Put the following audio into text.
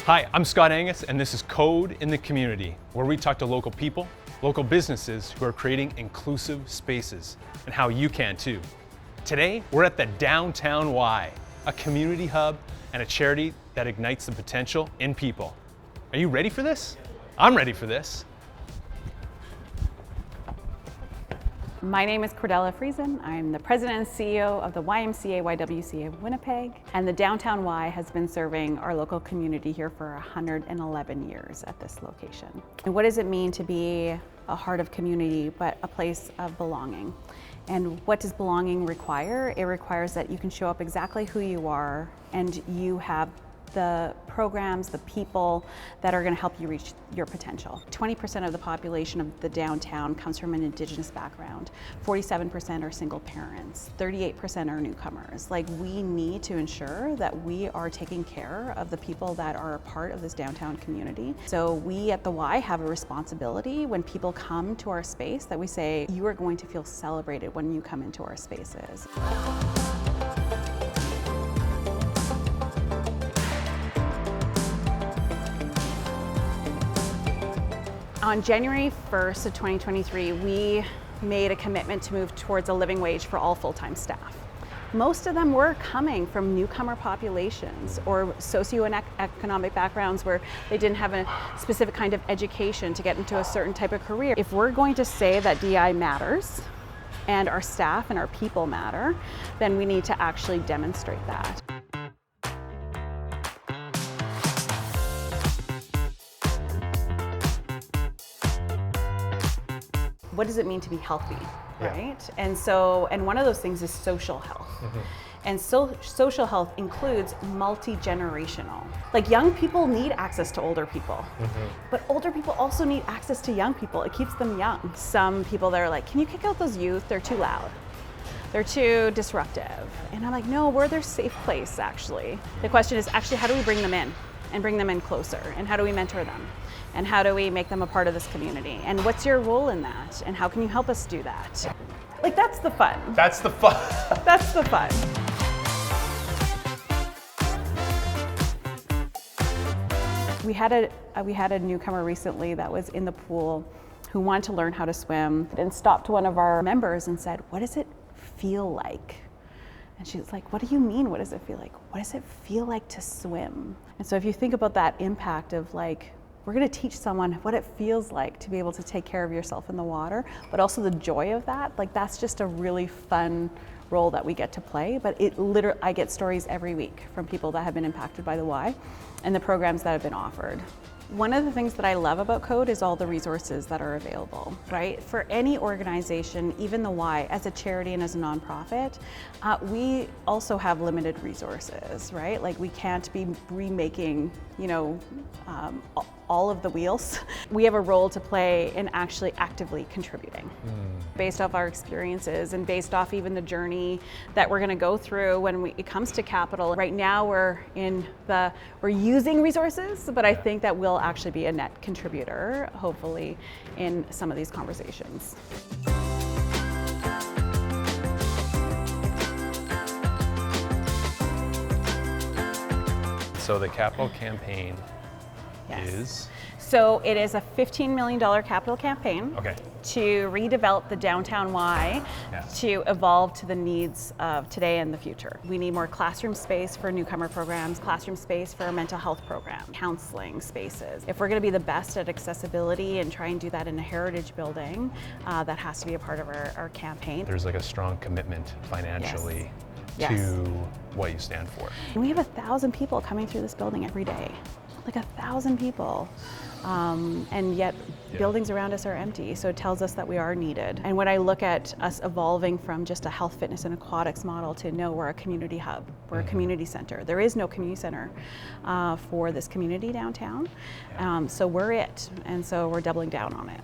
Hi, I'm Scott Angus, and this is Code in the Community, where we talk to local people, local businesses who are creating inclusive spaces, and how you can too. Today, we're at the Downtown Y, a community hub and a charity that ignites the potential in people. Are you ready for this? I'm ready for this. My name is Cordella Friesen. I'm the president and CEO of the YMCA-YWCA of Winnipeg, and the Downtown Y has been serving our local community here for 111 years at this location. And what does it mean to be a heart of community, but a place of belonging? And what does belonging require? It requires that you can show up exactly who you are, and you have the programs, the people that are going to help you reach your potential. 20% of the population of the downtown comes from an Indigenous background. 47% are single parents. 38% are newcomers. Like, we need to ensure that we are taking care of the people that are a part of this downtown community. So we at the Y have a responsibility when people come to our space that we say, you are going to feel celebrated when you come into our spaces. On January 1st of 2023, we made a commitment to move towards a living wage for all full-time staff. Most of them were coming from newcomer populations or socioeconomic backgrounds where they didn't have a specific kind of education to get into a certain type of career. If we're going to say that DI matters and our staff and our people matter, then we need to actually demonstrate that. What does it mean to be healthy, right? And one of those things is social health. And social health includes multi-generational. Like, young people need access to older people, but older people also need access to young people. It keeps them young. Some people that are like, can you kick out those youth? They're too loud. They're too disruptive. And I'm like, no, we're their safe place, actually. The question is actually, how do we bring them in and bring them in closer? And how do we mentor them? And how do we make them a part of this community? And what's your role in that? And how can you help us do that? Like, that's the fun. That's the fun. That's the fun. We had a newcomer recently that was in the pool who wanted to learn how to swim and stopped one of our members and said, what does it feel like? And she's like, what do you mean, what does it feel like? What does it feel like to swim? And so if you think about that impact of, like, we're going to teach someone what it feels like to be able to take care of yourself in the water, but also the joy of that. Like, that's just a really fun role that we get to play. But I get stories every week from people that have been impacted by the Y and the programs that have been offered. One of the things that I love about Code is all the resources that are available, right? For any organization, even the Y, as a charity and as a nonprofit, we also have limited resources, right? Like, we can't be remaking, all of the wheels. We have a role to play in actually actively contributing based off our experiences and based off even the journey that we're going to go through when it comes to capital. Right now we're using resources, but I think that we'll actually be a net contributor, hopefully, in some of these conversations. So the capital campaign is? So it is a $15 million capital campaign to redevelop the Downtown Y to evolve to the needs of today and the future. We need more classroom space for newcomer programs, classroom space for our mental health program, counseling spaces. If we're going to be the best at accessibility and try and do that in a heritage building, that has to be a part of our campaign. There's like a strong commitment financially to what you stand for. And we have 1,000 people coming through this building every day. Like 1,000 people. and yet buildings around us are empty. So it tells us that we are needed. And when I look at us evolving from just a health, fitness, and aquatics model to no, we're a community hub, we're a community center. There is no community center for this community downtown. So we're it, and so we're doubling down on it.